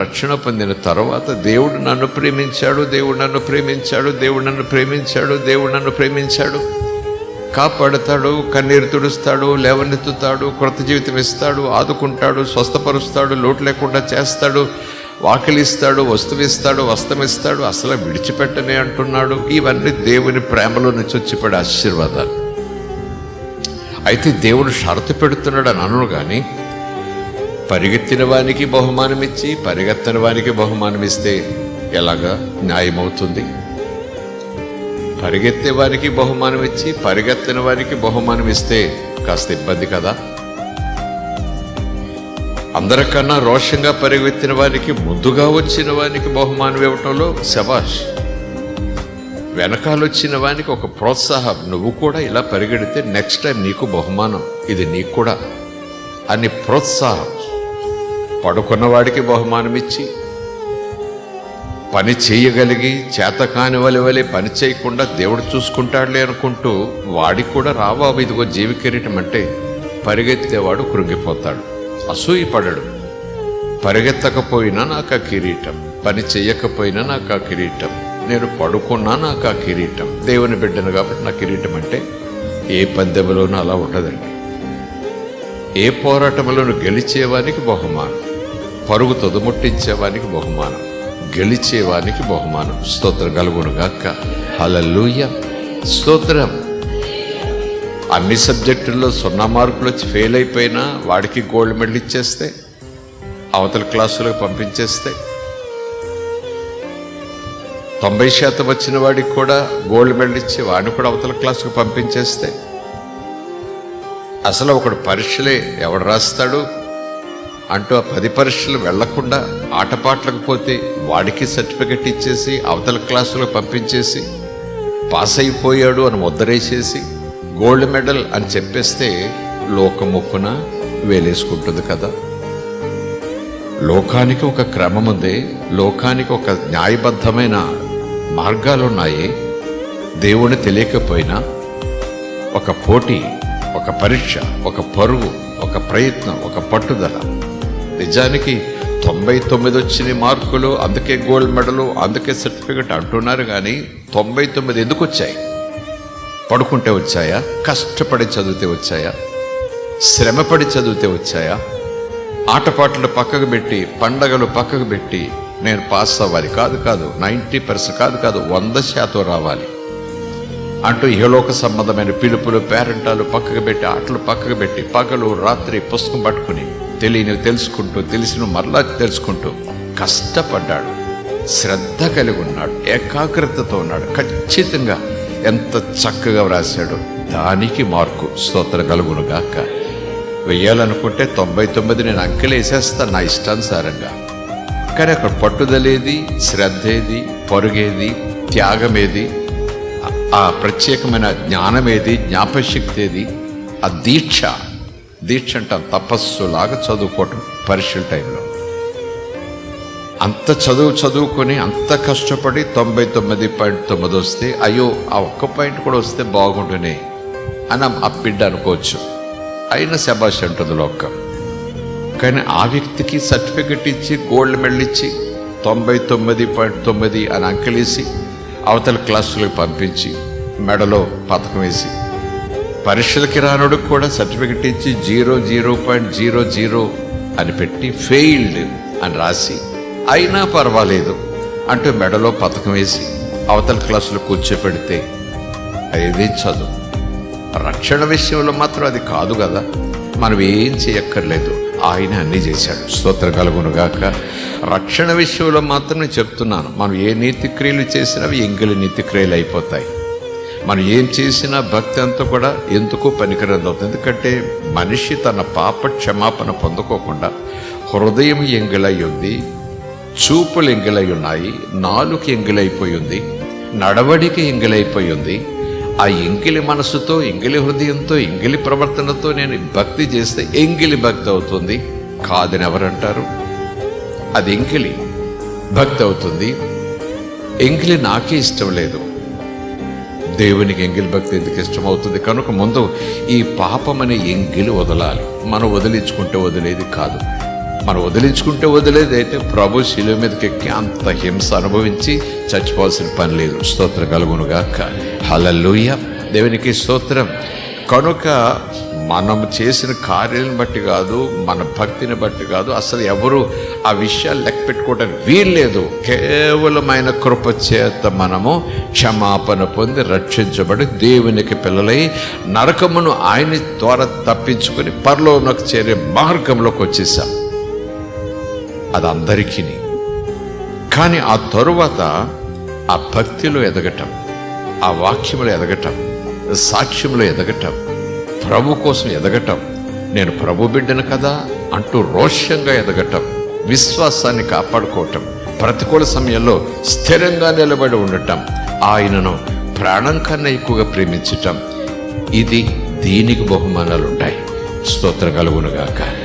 రక్షణ పొందిన తర్వాత దేవుడు నన్ను ప్రేమించాడు, దేవుడు నన్ను ప్రేమించాడు, దేవుడు నన్ను ప్రేమించాడు, దేవుడు నన్ను ప్రేమించాడు, కాపాడుతాడు, కన్నీరు తుడుస్తాడు, లేవనెత్తుతాడు, క్రొత్త జీవితం ఇస్తాడు, ఆదుకుంటాడు, స్వస్థపరుస్తాడు, లోటు లేకుండా చేస్తాడు, వాకిలిస్తాడు, వస్తువిస్తాడు, వస్త్రమిస్తాడు, అసలు విడిచిపెట్టనే అంటున్నాడు. ఇవన్నీ దేవుని ప్రేమలో నుంచి వచ్చిపడే ఆశీర్వాదాలు. అయితే దేవుడు షరతు పెడుతున్నాడు అని అనను కానీ, పరిగెత్తిన వానికి బహుమానం ఇచ్చి పరిగెత్తని వానికి బహుమానం ఇస్తే ఎలాగా న్యాయమవుతుంది? పరిగెత్తే వారికి బహుమానం ఇచ్చి పరిగెత్తని వారికి బహుమానం ఇస్తే కాస్త ఇబ్బంది కదా. అందరికన్నా రోషంగా పరిగెత్తిన వారికి, ముందుగా వచ్చిన వానికి బహుమానం ఇవ్వటంలో శబాష్. వెనకాలొచ్చిన వానికి ఒక ప్రోత్సాహం, నువ్వు కూడా ఇలా పరిగెడితే నెక్స్ట్ టైం నీకు బహుమానం, ఇది నీకు కూడా అని ప్రోత్సాహం. పడుకున్నవాడికి బహుమానం ఇచ్చి, పని చేయగలిగి చేతకాని వలె పని చేయకుండా దేవుడు చూసుకుంటాడులే అనుకుంటూ వాడికి కూడా రాబాబు ఇదిగో జీవి కిరీటం అంటే పరిగెత్తేవాడు కృంగిపోతాడు, అసూయపడడు. పరిగెత్తకపోయినా నాకు ఆ కిరీటం, పని చెయ్యకపోయినా నాకు ఆ కిరీటం, నేను పడుకున్నా నాకు ఆ కిరీటం. దేవుని బిడ్డను కాబట్టి నా కిరీటం అంటే ఏ పందెంలోనూ అలా ఉండదండి. ఏ పోరాటంలోనూ గెలిచేవానికి బహుమానం, పరుగు తొదముట్టించేవానికి బహుమానం, గెలిచేవానికి బహుమానం. స్తోత్రం కలుగునుగాక. హల్లెలూయా, స్తోత్రం. అన్ని సబ్జెక్టుల్లో 0 మార్కులు వచ్చి ఫెయిల్ అయిపోయినా వాడికి గోల్డ్ మెడల్ ఇచ్చేస్తే, అవతల క్లాసులకు పంపించేస్తే, 90% వచ్చిన వాడికి కూడా గోల్డ్ మెడల్ ఇచ్చి వాడిని కూడా అవతల క్లాసుకు పంపించేస్తే, అసలు ఒకడు పరీక్షలే ఎవడు రాస్తాడు అంటూ ఆ 10 పరీక్షలు వెళ్లకుండా ఆటపాట్లకు పోతే వాడికి సర్టిఫికెట్ ఇచ్చేసి అవతల క్లాసులకు పంపించేసి పాస్ అయిపోయాడు అని ముద్రేసేసి గోల్డ్ మెడల్ అని చెప్పేస్తే లోకముక్కున వేలేసుకుంటుంది కదా. లోకానికి ఒక క్రమం ఉంది, లోకానికి ఒక న్యాయబద్ధమైన మార్గాలు ఉన్నాయి. దేవుని తెలియకపోయినా ఒక పోటీ, ఒక పరీక్ష, ఒక పరుగు, ఒక ప్రయత్నం, ఒక పట్టుదల. నిజానికి 99 వచ్చిన మార్కులు, అందుకే గోల్డ్ మెడలు, అందుకే సర్టిఫికెట్ అంటున్నారు. కానీ 99 ఎందుకు వచ్చాయి? పడుకుంటే వచ్చాయా? కష్టపడి చదివితే వచ్చాయా? శ్రమపడి చదివితే వచ్చాయా? ఆటపాటలు పక్కకు పెట్టి, పండగలు పక్కకు పెట్టి నేను పాస్ అవ్వాలి, కాదు 90% కాదు 100% రావాలి అంటూ ఇహలోక సంబంధమైన పిలుపులు, పేరెంటాలు పక్కకు పెట్టి, ఆటలు పక్కకు పెట్టి, పగలు రాత్రి పుస్తకం పట్టుకుని తెలియనివి తెలుసుకుంటూ, తెలిసిన మరలా తెలుసుకుంటూ కష్టపడ్డాడు, శ్రద్ధ కలిగి ఉన్నాడు, ఏకాగ్రతతో ఉన్నాడు. ఖచ్చితంగా ఎంత చక్కగా వ్రాశాడు, దానికి మార్కు. స్తోత్రం కలుగునుగాక. వెయ్యాలనుకుంటే 99 నేను అంకెలు వేసేస్తాను నా ఇష్టానుసారంగా. కానీ అక్కడ పట్టుదలేది, శ్రద్ధ ఏది, పరుగేది, త్యాగమేది, ఆ ప్రత్యేకమైన జ్ఞానమేది, జ్ఞాపశక్తి ఏది, ఆ దీక్ష అంటాం, తపస్సులాగా చదువుకోవటం. పరీక్షల టైంలో అంత చదువుకొని అంత కష్టపడి 99.9 వస్తే, అయ్యో ఆ ఒక్క పాయింట్ కూడా వస్తే బాగుండునే అని ఆ బిడ్డ అనుకోవచ్చు. అయినా శబాష్ అంటుంది లోకం. కానీ ఆ వ్యక్తికి సర్టిఫికెట్ ఇచ్చి గోల్డ్ మెడల్ ఇచ్చి 99.9 అని అంకెలేసి అవతల క్లాసులకు పంపించి మెడలో పథకం వేసి, పరీక్షలకి రానుడు కూడా సర్టిఫికెట్ ఇచ్చి 0.00 అని పెట్టి ఫెయిల్డ్ అని రాసి, అయినా పర్వాలేదు అంటూ మెడలో పథకం వేసి అవతల క్లాసులో కూర్చోపెడితే అదే చదువు. రక్షణ విషయంలో మాత్రం అది కాదు కదా. మనం ఏం చేయక్కర్లేదు, ఆయన అన్నీ చేశాడు. స్తోత్రం కలుగునుగాక. రక్షణ విషయంలో మాత్రం నేను చెప్తున్నాను, మనం ఏ నీతిక్రియలు చేసినా అవి ఎంగిలి నీతిక్రియలు అయిపోతాయి. మనం ఏం చేసినా భక్తి అంతా కూడా ఎందుకు పనికిరంది అవుతుంది. ఎందుకంటే మనిషి తన పాప క్షమాపణ పొందుకోకుండా హృదయం ఎంగిలై ఉంది, చూపులు ఎంగిలై ఉన్నాయి, నాలుక ఎంగిలైపోయి ఉంది, నడవడిక ఎంగిలైపోయి ఉంది. ఆ ఎంగిలి మనసుతో, ఎంగిలి హృదయంతో, ఎంగిలి ప్రవర్తనతో నేను భక్తి చేస్తే ఎంగిలి భక్తి అవుతుంది కాదని ఎవరంటారు? అది ఎంగిలి భక్తి అవుతుంది. ఎంగిలి నాకే ఇష్టం లేదు, దేవునికి ఎంగిలి భక్తి ఎందుకు ఇష్టమవుతుంది? కనుక ముందు ఈ పాపమనే ఎంగిలి వదలాలి. మనం వదిలించుకుంటే వదిలేది కాదు. మనం వదిలించుకుంటే వదిలేదైతే ప్రభు శిలువ మీదకి ఎక్కి అంత హింస అనుభవించి చచ్చిపోవాల్సిన పని లేదు. స్తోత్రం కలుగునుగాక. హల్లెలూయా. దేవునికి స్తోత్రం. కనుక మనం చేసిన కార్యాలను బట్టి కాదు, మన భక్తిని బట్టి కాదు, అసలు ఎవరు ఆ విషయాలు లెక్క పెట్టుకోవడానికి వీల్లేదు. కేవలమైన కృప చేత మనము క్షమాపణ పొంది రక్షించబడి దేవునికి పిల్లలై నరకమును ఆయన ద్వారా తప్పించుకొని పరలోకమునకు చేరే మార్గంలోకి వచ్చేసాం. అది అందరికీ. కానీ ఆ తరువాత ఆ భక్తిలో ఎదగటం, ఆ వాక్యములో ఎదగటం, సాక్ష్యంలో ఎదగటం, ప్రభు కోసం ఎదగటం, నేను ప్రభు బిడ్డను కదా అంటూ రోషంగా ఎదగటం, విశ్వాసాన్ని కాపాడుకోవటం, ప్రతికూల సమయంలో స్థిరంగా నిలబడి ఉండటం, ఆయనను ప్రాణం కన్నా ఎక్కువగా ప్రేమించటం, దీనికి బహుమానాలు ఉంటాయి. స్తోత్రం కలుగునుగాక.